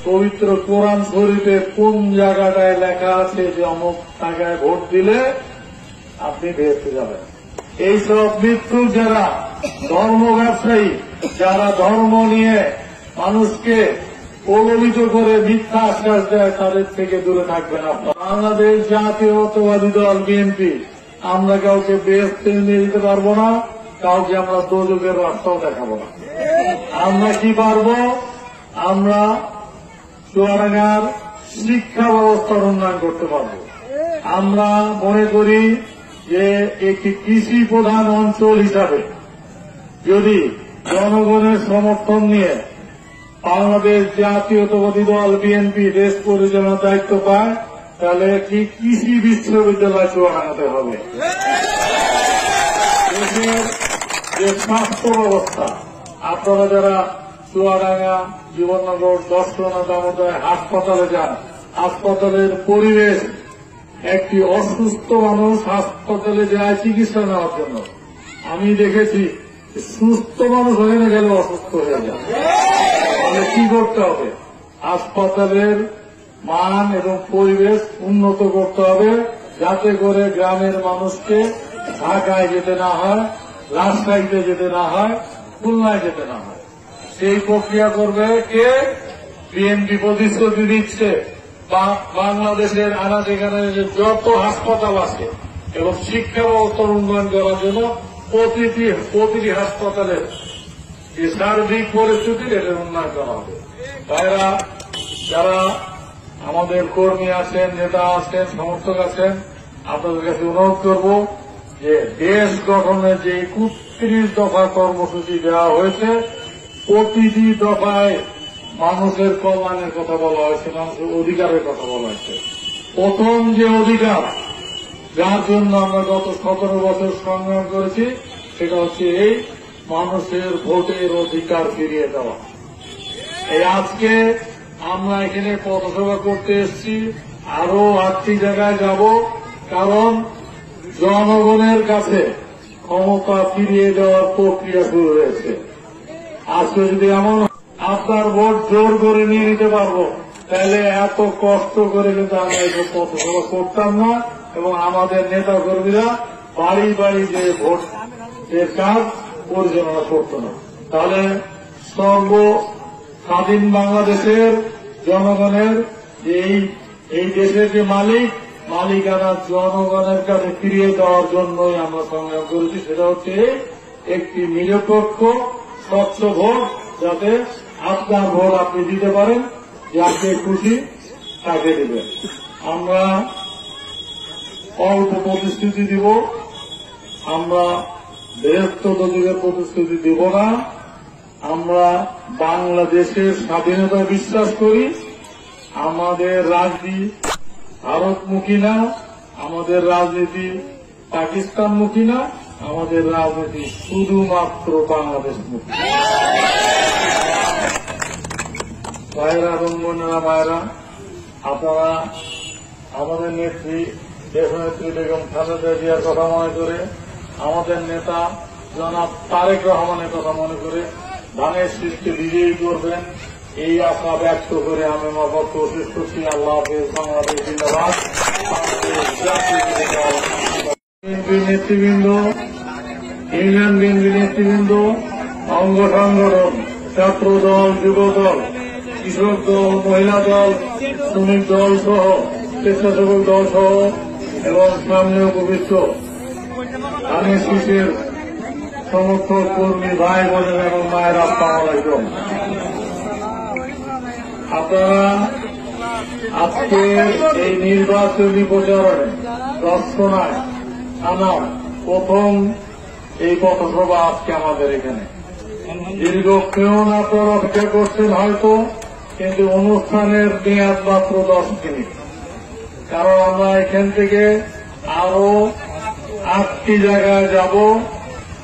পবিত্র কোরআন শরীফে কোন জায়গাটায় লেখা আছে যে অমুক টাকায় ভোট দিলে আপনি বেঁচে যাবেন। এইসব মৃত্যুক যারা ধর্ম ব্যবসায়ী, যারা ধর্ম নিয়ে মানুষকে প্রলোভিত করে মিথ্যা আশ্বাস দেয়, তাদের থেকে দূরে থাকবেন আপনারা। বাংলাদেশ জাতীয়তাবাদী দল বিএনপি আমরা কাউকে বেহেশতে নিয়ে দিতে পারবো না, কাউকে আমরা দোজখের রাস্তাও দেখাবো না। আমরা কি পারবো? আমরা চুয়াডাঙ্গার শিক্ষা ব্যবস্থার উন্নয়ন করতে পারবো। আমরা মনে করি যে একটি কৃষি প্রধান অঞ্চল হিসাবে যদি জনগণের সমর্থন নিয়ে বাংলাদেশ জাতীয়তাবাদী দল বিএনপি দেশ পরিচালনার দায়িত্ব পায়, তাহলে একটি কৃষি বিশ্ববিদ্যালয় চুয়াডাঙ্গাতে হবে। দেশের যে স্বাস্থ্য ব্যবস্থা, আপনারা যারা চুয়াডাঙ্গা, জীবননগর, দর্শনা, দামোদয় হাসপাতালে যান, হাসপাতালের পরিবেশ, একটি অসুস্থ মানুষ হাসপাতালে যায় চিকিৎসা নেওয়ার জন্য, আমি দেখেছি সুস্থ মানুষ ওখানে গেলে অসুস্থ হয়ে যায়। তাহলে কি করতে হবে? হাসপাতালের মান এবং পরিবেশ উন্নত করতে হবে, যাতে করে গ্রামের মানুষকে ঢাকায় যেতে না হয়, রাজশাহীতে যেতে না হয়, খুলনায় যেতে না হয়। সেই প্রক্রিয়া করবে কে? বিএনপি প্রতিশ্রুতি দিচ্ছে বাংলাদেশের আনাচেখানে যত হাসপাতাল আছে এবং শিক্ষা ব্যবস্থার উন্নয়ন করার জন্য প্রতিটি হাসপাতালের যে সার্বিক পরিস্থিতি এটার উন্নয়ন করা হবে। তাইরা যারা আমাদের কর্মী আছেন, নেতা আছেন, সমর্থক আছেন, আপনাদের কাছে অনুরোধ করব যে দেশ গঠনের যে 31 দফা কর্মসূচি দেওয়া হয়েছে, প্রতিটি দফায় মানুষের কল্যাণের কথা বলা হয়েছে, মানুষের অধিকারের কথা বলা হয়েছে। প্রথম যে অধিকার, যার জন্য আমরা গত 17 বছর সংগ্রাম করেছি, সেটা হচ্ছে এই মানুষের ভোটের অধিকার ফিরিয়ে দেওয়া। এই আজকে আমরা এখানে পথসভা করতে এসেছি, আরো 8টি জায়গায় যাব, কারণ জনগণের কাছে ক্ষমতা ফিরিয়ে দেওয়ার প্রক্রিয়া শুরু হয়েছে। আজকে যদি এমন আপনার ভোট জোর করে নিয়ে নিতে পারবো, তাহলে এত কষ্ট করে কিন্তু আমরা এই পথসভা করতাম না, এবং আমাদের নেতা কর্মীরা বাড়ি বাড়ি যে ভোটের কাজ পরিচালনা করত না। তাহলে স্বাধীন বাংলাদেশের জনগণের এই দেশের যে মালিকানা জনগণের কাছে ফিরিয়ে দেওয়ার জন্যই আমরা সংগ্রাম করেছি। সেটা হচ্ছে একটি নিরপেক্ষ স্বচ্ছ ভোট, যাতে আপনার ভোট আপনি দিতে পারেন, যাকে খুশি তাকে দেবেন। আমরা অল্প প্রতিশ্রুতি দিব, আমরা বৃহত্তর দিকের প্রতিশ্রুতি দিব না। আমরা বাংলাদেশের স্বাধীনতায় বিশ্বাস করি। আমাদের রাজনীতি ভারতমুখী না, আমাদের রাজনীতি পাকিস্তানমুখী না, আমাদের রাজনীতি শুধুমাত্র বাংলাদেশমুখী। ভাইয়েরা এবং বোনেরা, মায়েরা, আপনারা আমাদের নেত্রী দেশনেত্রী বেগম খালেদা জিয়ার কথা মনে করে, আমাদের নেতা জনাব তারেক রহমানের কথা মনে করে ধানের শীষকে বিজয়ী করবেন, এই আশা ব্যক্ত করে আমি আমার বক্তব্য শেষ করছি। আল্লাহ হাফেজ। বাংলাদেশ জিন্দাবাদ। বিএনপি নেতৃবৃন্দ, ইউনিয়ন বিএনপি নেতৃবৃন্দ, অঙ্গ সংগঠন, ছাত্র দল, যুব দল, কৃষক দল, মহিলা দল, শ্রমিক দল সহ, স্বেচ্ছাসেবক দল সহ এবং সামনে উপবিষ্ট ধানের শীষের সমর্থক কর্মী ভাই বোনেরা এবং মায়ের, আসসালামু আলাইকুম। আপনারা আজকে এই নির্বাচনী প্রচারণে দর্শনায় থানার প্রথম এই পথসভা আজকে আমাদের এখানে। দীর্ঘক্ষণ আপনারা অপেক্ষা করছেন হয়তো, কিন্তু অনুষ্ঠানের মেয়াদ মাত্র 10 মিনিট, কারণ আমরা এখান থেকে আরো 8টি জায়গায় যাব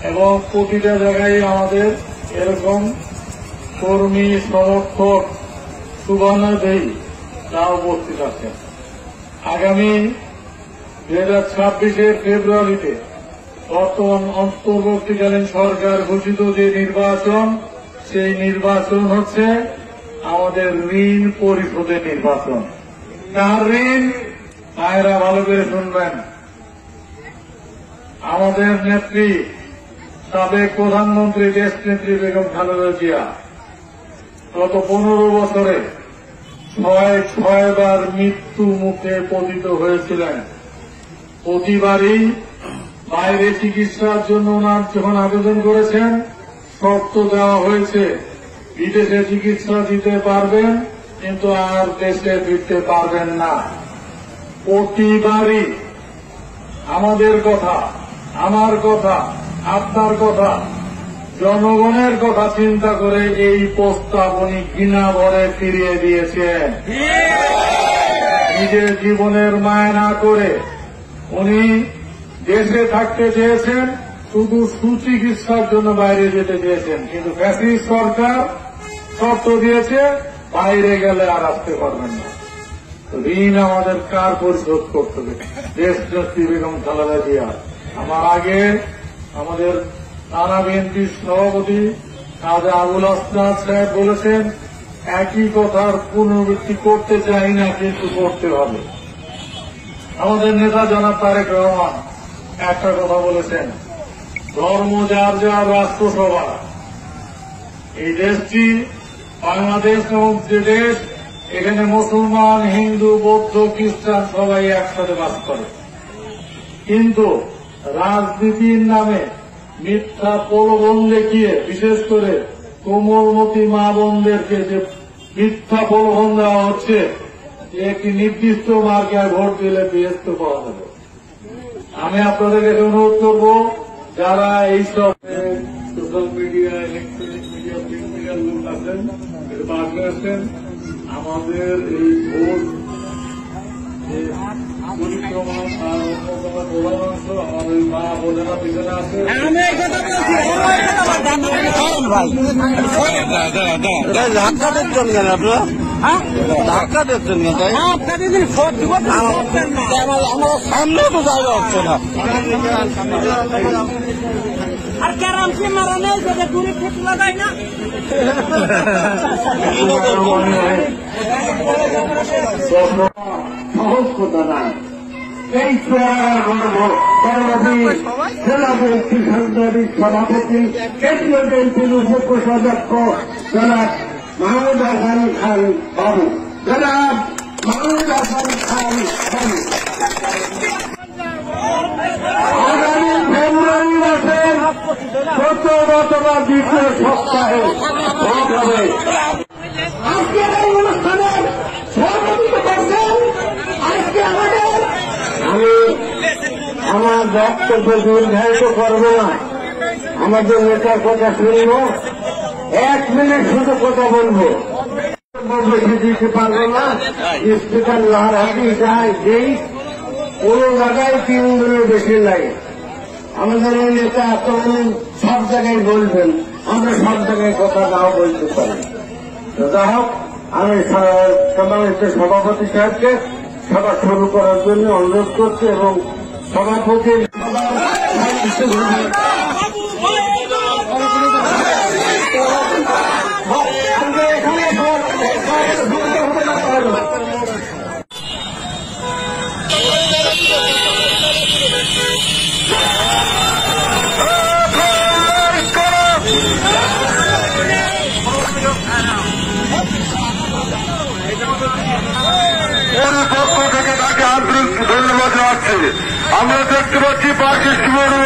এবং প্রতিটা জায়গায় আমাদের এরকম কর্মী, সমর্থক, শুভানুধ্যায়ী তা উপস্থিত আছেন। আগামী 2026 ফেব্রুয়ারিতে বর্তমান অন্তর্বর্তীকালীন সরকার ঘোষিত যে নির্বাচন, সেই নির্বাচন হচ্ছে আমাদের ঋণ পরিশোধের নির্বাচন। কার ঋণ? ভাইরা ভালো করে শুনবেন। আমাদের নেত্রী, সাবেক প্রধানমন্ত্রী দেশ নেত্রী বেগম খালেদা জিয়া গত 15 বছরে 6বার মৃত্যু মুখে পতিত হয়েছিলেন। প্রতিবারই বাইরে চিকিৎসার জন্য ওনার যখন আবেদন করেছেন, শর্ত দেওয়া হয়েছে বিদেশে চিকিৎসা দিতে পারবেন, কিন্তু আর দেশে ফিরতে পারবেন না। প্রতিবারই আমাদের কথা, আমার কথা, আপনার কথা, জনগণের কথা চিন্তা করে এই প্রস্তাব উনি ঘৃণা ভরে ফিরিয়ে দিয়েছেন। নিজের জীবনের মায়া না করে উনি দেশে থাকতে চেয়েছেন, শুধু সুচিকিৎসার জন্য বাইরে যেতে চেয়েছেন, কিন্তু ফ্যাসিস্ট সরকার শর্ত দিয়েছে বাইরে গেলে আর আসতে পারবেন না। ঋণ আমাদের কার পরিশোধ করতে হবে? দেশ নেত্রী বেগম খালেদা জিয়া। আমার আগে আমাদের থানা বিএনপির সভাপতি কাজী আবুল হাসনাত সাহেব বলেছেন, একই কথার পুনরাবৃত্তি করতে চাই না, কিন্তু করতে হবে। আমাদের নেতা জনাব তারেক রহমান একটা কথা বলেছেন, ধর্ম যার যার রাষ্ট্রসভা। এই দেশটি বাংলাদেশ নামক যে দেশ, এখানে মুসলমান, হিন্দু, বৌদ্ধ, খ্রিস্টান সবাই একসাথে বাস করে, কিন্তু রাজনীতির নামে মিথ্যা প্রলোভন দেখিয়ে, বিশেষ করে কোমলমতি মা বোনদেরকে যে মিথ্যা প্রলোভন দেওয়া হচ্ছে, একটি নির্দিষ্ট মার্কে ভোট দিলে বিএসপ পাওয়া যাবে। আমি আপনাদের কাছে অনুরোধ করব, যারা এইসব social media, electronic media, print মিডিয়ার লোক আছেন, বার করেছেন, আমাদের এই ভোট পরিক্রমা তার অন্যতম প্রধান অংশ আমার ওই মা বোনেরা পিছনে আছে। ধাক্কা দিচ্ছেন কেন আপনারা? ধাক্কা দিচ্ছেন কেন? আমার সামনে তো জায়গা হচ্ছে না। আর ক্যারামসি মারা নেই, যদি দূরে ঠেক লাগাই না। সহজ কথা না, এই সভাপতি, কেন্দ্রীয় বিএনপির উপসদস্য জনাব মাহমুদ হাসান খান বাবু, জনাব মাহমুদ হাসান খান বাবু আগামী ফেব্রুয়ারি মাসের 17 অথবা 2 সপ্তাহে ভোট হবে। আজকের এই অনুষ্ঠানের সভাপতিত্ব করছেন আজকে আমি আমার বক্তব্য দীর্ঘায়িত করব না, আমাদের নেতার কথা শুনব। 1 মিনিট শুধু কথা বলবো, বেশি দিতে পারবো না। স্পিকার লাহারি যায় যেই কোন জায়গায় 3 দিনের বেশি লাগে। আমাদের এই নেতা এতদিন সব জায়গায় বলবেন, আমরা সব জায়গায় কথা নাও বলতে পারি। যাই হোক, আমি সম্মানিত সভাপতি সাহেবকে সভা শুরু করার জন্য অনুরোধ করছি এবং সভাপতি পক্ষ থেকে তাকে আন্তরিক ধন্যবাদ জানাচ্ছি। আমরা দেখতে পাচ্ছি পাকিস্তানের